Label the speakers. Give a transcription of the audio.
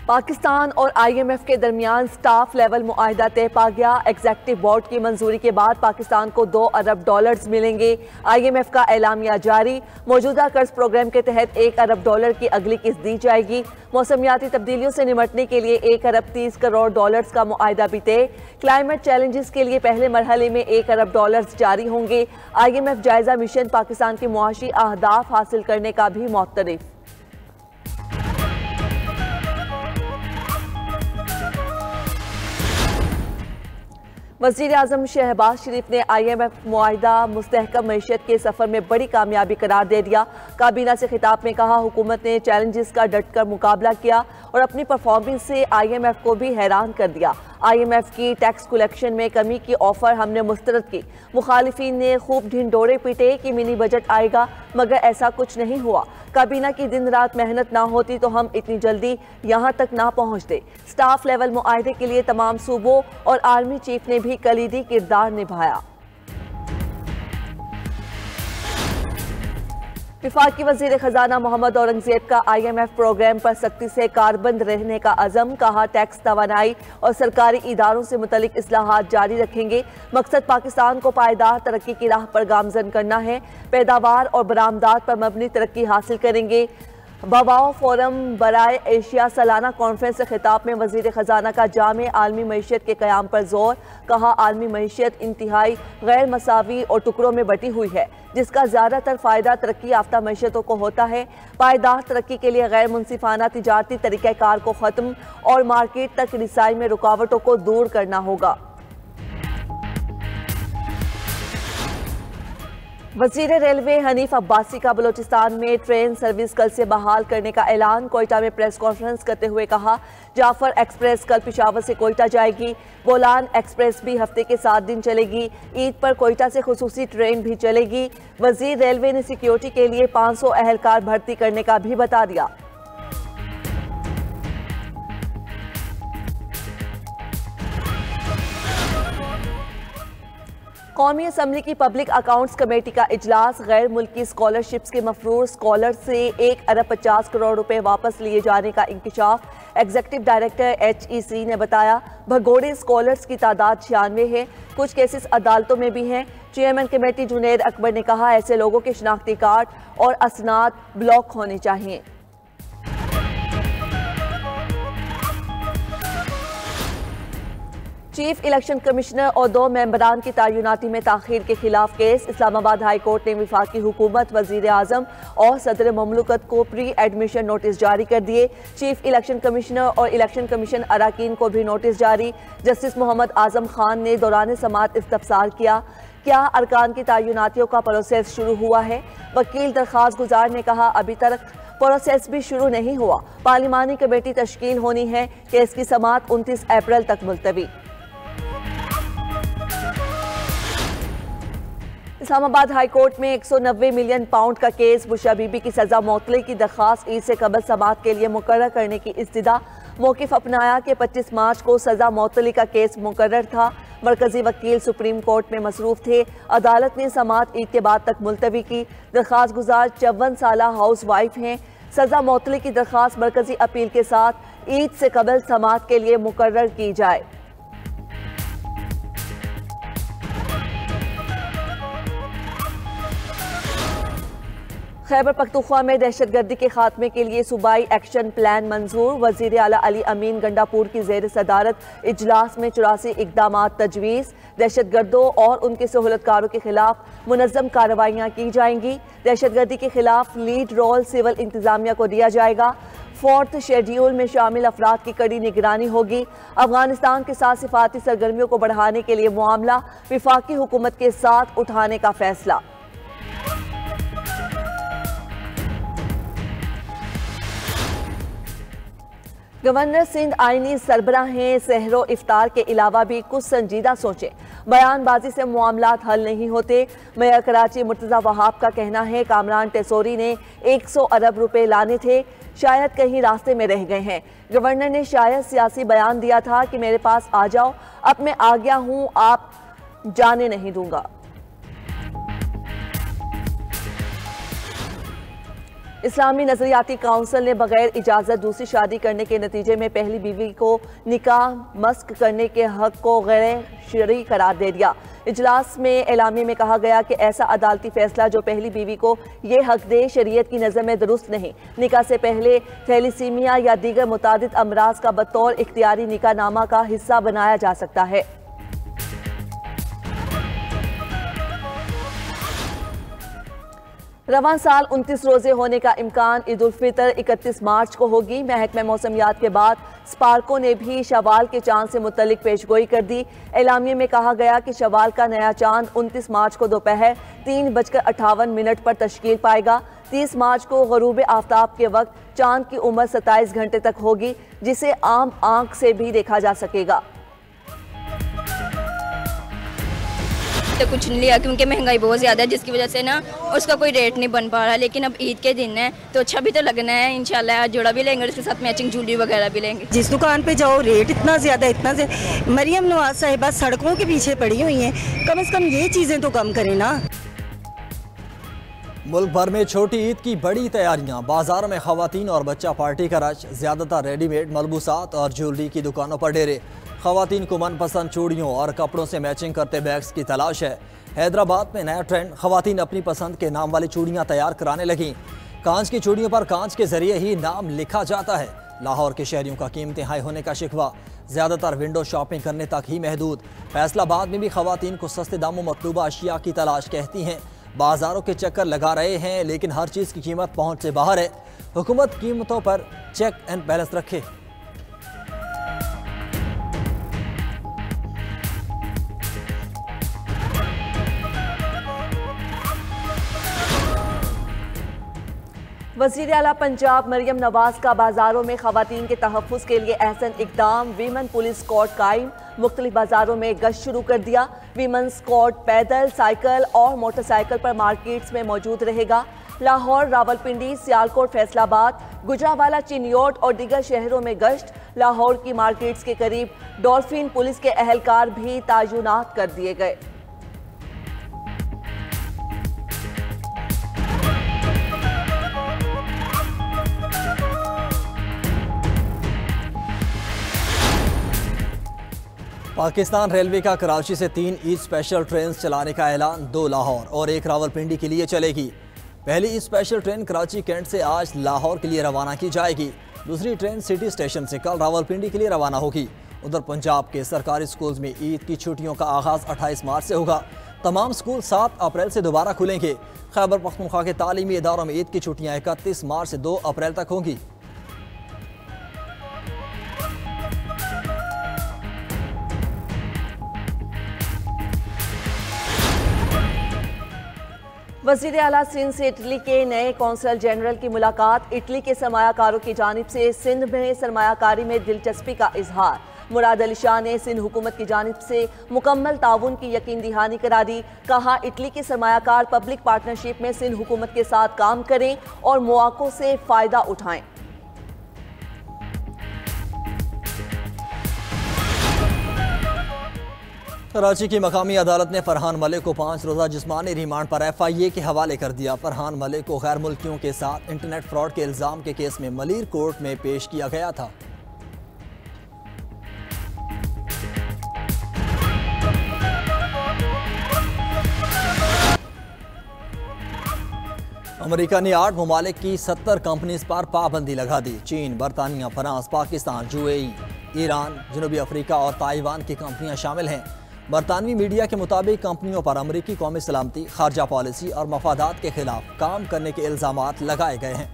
Speaker 1: पाकिस्तान और IMF के दरमियान स्टाफ लेवल मुआहिदा तय पा गया। एग्जेक्टिव बोर्ड की मंजूरी के बाद पाकिस्तान को $2 अरब मिलेंगे। IMF का एलामिया जारी। मौजूदा कर्ज प्रोग्राम के तहत $1 अरब की अगली किस्त दी जाएगी। मौसमियाती तब्दीलियों से निमटने के लिए $1 अरब 30 करोड़ का मुआहिदा भी तय। क्लाइमेट चैलेंजेस के लिए पहले मरहले में $1 अरब जारी होंगे। IMF जायजा मिशन पाकिस्तान की मुआशी अहदाफ हासिल करने का भी मुतरफ। वज़ीर आज़म शहबाज शरीफ ने IMF मुआहिदा मुस्तहकम मईशत के सफ़र में बड़ी कामयाबी करार दे दिया। काबीना से खिताब में कहा, हुकूमत ने चैलेंजेस का डटकर मुकाबला किया और अपनी परफॉर्मेंस से IMF को भी हैरान कर दिया। IMF की टैक्स कलेक्शन में कमी की ऑफर हमने मुस्तरद की। मुखालिफिन ने खूब ढिंडोरे पीटे कि मिनी बजट आएगा, मगर ऐसा कुछ नहीं हुआ। काबीना की दिन रात मेहनत ना होती तो हम इतनी जल्दी यहाँ तक ना पहुँचते। स्टाफ लेवल मुआहिदे के लिए तमाम सूबों और आर्मी चीफ ने भी कलीदी किरदार निभाया। वफाकी वज़ीर ख़जाना मोहम्मद औरंगज़ेब का IMF प्रोग्राम पर सख्ती से कारबंद रहने का अज़म। कहा, टैक्स, तवानाई और सरकारी इदारों से मुतल्लिक इस्लाहात जारी रखेंगे। मकसद पाकिस्तान को पायदार तरक्की की राह पर गामजन करना है। पैदावार और बरामदात पर मबनी तरक्की हासिल करेंगे। बवाओ फोरम बराए एशिया सालाना कॉन्फ्रेंस से खिताब में वज़ीर ख़जाना का जामे आलमी मईशत के क़याम पर जोर। कहा, आलमी मईशत इंतहाई गैर मसावी और टुकड़ों में बटी हुई है, जिसका ज़्यादातर फ़ायदा तरक्की याफ्ता मईशतों को होता है। पायदार तरक्की के लिए गैर मुनसिफाना तिजारती तरीक़ाकार को ख़त्म और मार्केट तक रिसाई में रुकावटों को दूर करना होगा। वज़ीर रेलवे हनीफ अब्बासी का बलोचिस्तान में ट्रेन सर्विस कल से बहाल करने का ऐलान। कोयटा में प्रेस कॉन्फ्रेंस करते हुए कहा, जाफर एक्सप्रेस कल पेशावर से कोयटा जाएगी। बोलान एक्सप्रेस भी हफ्ते के 7 दिन चलेगी। ईद पर कोयटा से खुसूसी ट्रेन भी चलेगी। वज़ीर रेलवे ने सिक्योरिटी के लिए 500 अहलकार भर्ती करने का भी बता दिया। कौमी असम्बली की पब्लिक अकाउंट्स कमेटी का इजलास। गैर मुल्की स्कॉलरशिप्स के मफरूर स्कॉलर से $1 अरब 50 करोड़ वापस लिए जाने का इंकशाफ। एग्जीक्यूटिव डायरेक्टर HEC ने बताया, भगोड़े स्कॉलर्स की तादाद 96 है। कुछ केसेस अदालतों में भी हैं। चेयरमैन कमेटी जुनैद अकबर ने कहा, ऐसे लोगों के शनाख्ती कार्ड और असनाद ब्लॉक होने चाहिए। चीफ इलेक्शन कमिश्नर और 2 मेंबरान की तैनाती में ताखीर के खिलाफ केस। इस्लामाबाद हाई कोर्ट ने वफाकी हुकूमत, वजीर आजम और सदर ममलकत को प्री एडमिशन नोटिस जारी कर दिए। चीफ इलेक्शन कमिश्नर और इलेक्शन कमीशन अराकीन को भी नोटिस जारी। जस्टिस मोहम्मद आजम खान ने दौरान समाअत इस्तफसार किया, क्या अरकान की तैनातियों का प्रोसेस शुरू हुआ है? वकील दरख्वास्त गुजार ने कहा, अभी तक प्रोसेस भी शुरू नहीं हुआ। पार्लिमानी कमेटी तश्कील होनी है। केस की समाअत 29 अप्रैल तक मुलतवी। इस्लामाबाद हाई कोर्ट में 190 मिलियन पाउंड का केस। बुशरा बीबी की सजा मौतली की दरख्वास्त ईद से कबल समाअत के लिए मुकर्रर करने की इस्तदा। मौक़िफ़ अपनाया कि 25 मार्च को सजा मौतली का केस मुकर्रर था। मरकजी वकील सुप्रीम कोर्ट में मसरूफ थे। अदालत ने समाअत ईद के बाद तक मुलतवी की। दरख्वास्त गुजार 54 साला हाउस वाइफ हैं। सजा मौतली की दरख्वास्त मरकजी अपील के साथ ईद से कबल समाअत के लिए मुकर्रर की जाए। खैबर पख्तूनख्वा में दहशतगर्दी के खात्मे के लिए सूबाई एक्शन प्लान मंजूर। वज़ीर आला अली अमीन गंडापुर की ज़ेर सदारत इजलास में 84 इक़दामात तजवीज़। दहशतगर्दों और उनके सहूलतकारों के खिलाफ मुनज़्ज़म कार्रवाइयाँ की जाएंगी। दहशतगर्दी के खिलाफ लीड रोल सिविल इंतज़ामिया को दिया जाएगा। 4th शेड्यूल में शामिल अफराद की कड़ी निगरानी होगी। अफगानिस्तान के साथ सिफारती सरगर्मियों को बढ़ाने के लिए मामला वफाकी हुकूमत के साथ उठाने का फैसला। गवर्नर सिंध आईनी सरबराह हैं, सहरो इफ्तार के अलावा भी कुछ संजीदा सोचें। बयानबाजी से मामलात हल नहीं होते। मेयर कराची मुर्तज़ा वहाब का कहना है, कामरान टेसोरी ने 100 अरब रुपए लाने थे, शायद कहीं रास्ते में रह गए हैं। गवर्नर ने शायद सियासी बयान दिया था कि मेरे पास आ जाओ, अब मैं आ गया हूँ, आप जाने नहीं दूंगा। इस्लामी नजरियाती काउंसिल ने बगैर इजाज़त दूसरी शादी करने के नतीजे में पहली बीवी को निकाह मस्क करने के हक को गैर शरई करार दे दिया। इजलास में एलामिया में कहा गया कि ऐसा अदालती फैसला जो पहली बीवी को ये हक दे शरीयत की नज़र में दुरुस्त नहीं। निकाह से पहले थैलीसीमिया या दीगर मुतादिद अमराज का बतौर इख्तियारी निकाह नामा का हिस्सा बनाया जा सकता है। रवान साल 29 रोजे होने का इम्कान ईद उल फितर 31 मार्च को होगी। महकमे मौसमियात के बाद स्पार्को ने भी शवाल के चांद से मुतल्लिक पेशगोई कर दी। एलामिया में कहा गया कि शवाल का नया चांद 29 मार्च को दोपहर 3:58 पर तश्कील पाएगा। 30 मार्च को गरूब आफ्ताब के वक्त चांद की उम्र 27 घंटे तक होगी, जिसे आम आंख से भी देखा जा सकेगा।
Speaker 2: तो कुछ नहीं लिया क्योंकि महंगाई बहुत ज़्यादा है, जिसकी वजह से ना उसका कोई रेट नहीं बन पा रहा। लेकिन अब ईद के दिन है तो अच्छा भी तो लगना है। इंशाल्लाह जोड़ा भी लेंगे, उसके साथ मैचिंग ज्वेलरी वगैरह भी लेंगे।
Speaker 3: जिस दुकान पे जाओ रेट इतना ज़्यादा मरियम नवाज साहिबा सड़कों के पीछे पड़ी हुई हैं, कम से कम ये चीज़ें तो कम करें ना।
Speaker 4: मुल्क भर में छोटी ईद की बड़ी तैयारियां, बाजारों में खवातीन और बच्चा पार्टी का रश, ज़्यादातर रेडीमेड मलबूसात और ज्वेलरी की दुकानों पर डेरे। खवातीन को मनपसंद चूड़ियों और कपड़ों से मैचिंग करते बैग्स की तलाश है। हैदराबाद में नया ट्रेंड, खवातीन अपनी पसंद के नाम वाली चूड़ियां तैयार कराने लगीं। कांच की चूड़ियों पर कांच के जरिए ही नाम लिखा जाता है। लाहौर के शहरियों का कीमतें हाई होने का शिकवा, ज़्यादातर विंडो शॉपिंग करने तक ही महदूद। फैसलाबाद में भी खवातीन को सस्ते दामों मतलूबा अशिया की तलाश, कहती हैं बाजारों के चक्कर लगा रहे हैं लेकिन हर चीज़ की कीमत पहुँच से बाहर है। हुकूमत कीमतों पर चेक एंड बैलेंस रखे।
Speaker 1: वज़ीर आला पंजाब मरियम नवाज का बाजारों में खवातीन के तहफ़्फ़ुज़ के लिए अहसन इक़दाम, वीमन पुलिस स्क्वाड कायम, मुख्तलिफ बाजारों में गश्त शुरू कर दिया। वीमन स्क्वाड पैदल, साइकिल और मोटरसाइकिल पर मार्केट्स में मौजूद रहेगा। लाहौर, रावलपिंडी, सियालकोट, फैसलाबाद, गुजरावाला, चिन्योट और दीगर शहरों में गश्त। लाहौर की मार्केट्स के करीब डॉल्फिन पुलिस के अहलकार भी तायुनात कर दिए गए।
Speaker 4: पाकिस्तान रेलवे का कराची से 3 ईद स्पेशल ट्रेन चलाने का ऐलान, 2 लाहौर और 1 रावलपिंडी के लिए चलेगी। पहली Eid special train Karachi cantt से आज लाहौर के लिए रवाना की जाएगी। दूसरी ट्रेन सिटी स्टेशन से कल रावलपिंडी के लिए रवाना होगी। उधर पंजाब के सरकारी स्कूल्स में ईद की छुट्टियों का आगाज़ 28 मार्च से होगा। तमाम स्कूल 7 अप्रैल से दोबारा खुलेंगे। खैबर पख्तूनख्वा के तालीमी इदारों में ईद की छुट्टियाँ 31 मार्च से 2 अप्रैल तक होंगी।
Speaker 1: वज़ीर आला सिंध से इटली के नए कौंसल जनरल की मुलाकात। इटली के सरमायाकारों की जानिब से सिंध में सरमायाकारी में दिलचस्पी का इजहार। मुराद अली शाह ने सिंध हुकूमत की जानिब से मुकम्मल ताउन की यकीन दहानी करा दी। कहा, इटली के सरमायाकार पब्लिक पार्टनरशिप में सिंध हुकूमत के साथ काम करें और मौक़ों से फ़ायदा उठाएं।
Speaker 4: कराची की मकामी अदालत ने फरहान मलिक को 5 रोज़ा जिस्मानी रिमांड पर FIA के हवाले कर दिया। फरहान मलिक को गैर मुल्कियों के साथ इंटरनेट फ्रॉड के इल्ज़ाम के केस में मलीर कोर्ट में पेश किया गया था। अमेरिका ने 8 ममालिक की 70 कंपनीज पर पाबंदी लगा दी। चीन, बरतानिया, फ्रांस, पाकिस्तान, UAE, ईरान, जनूबी अफ्रीका और ताइवान की कंपनियां शामिल हैं। बरतानवी मीडिया के मुताबिक कंपनियों पर अमरीकी कौमी सलामती, खारजा पॉलिसी और मफादात के खिलाफ काम करने के इल्ज़ामात लगाए गए हैं।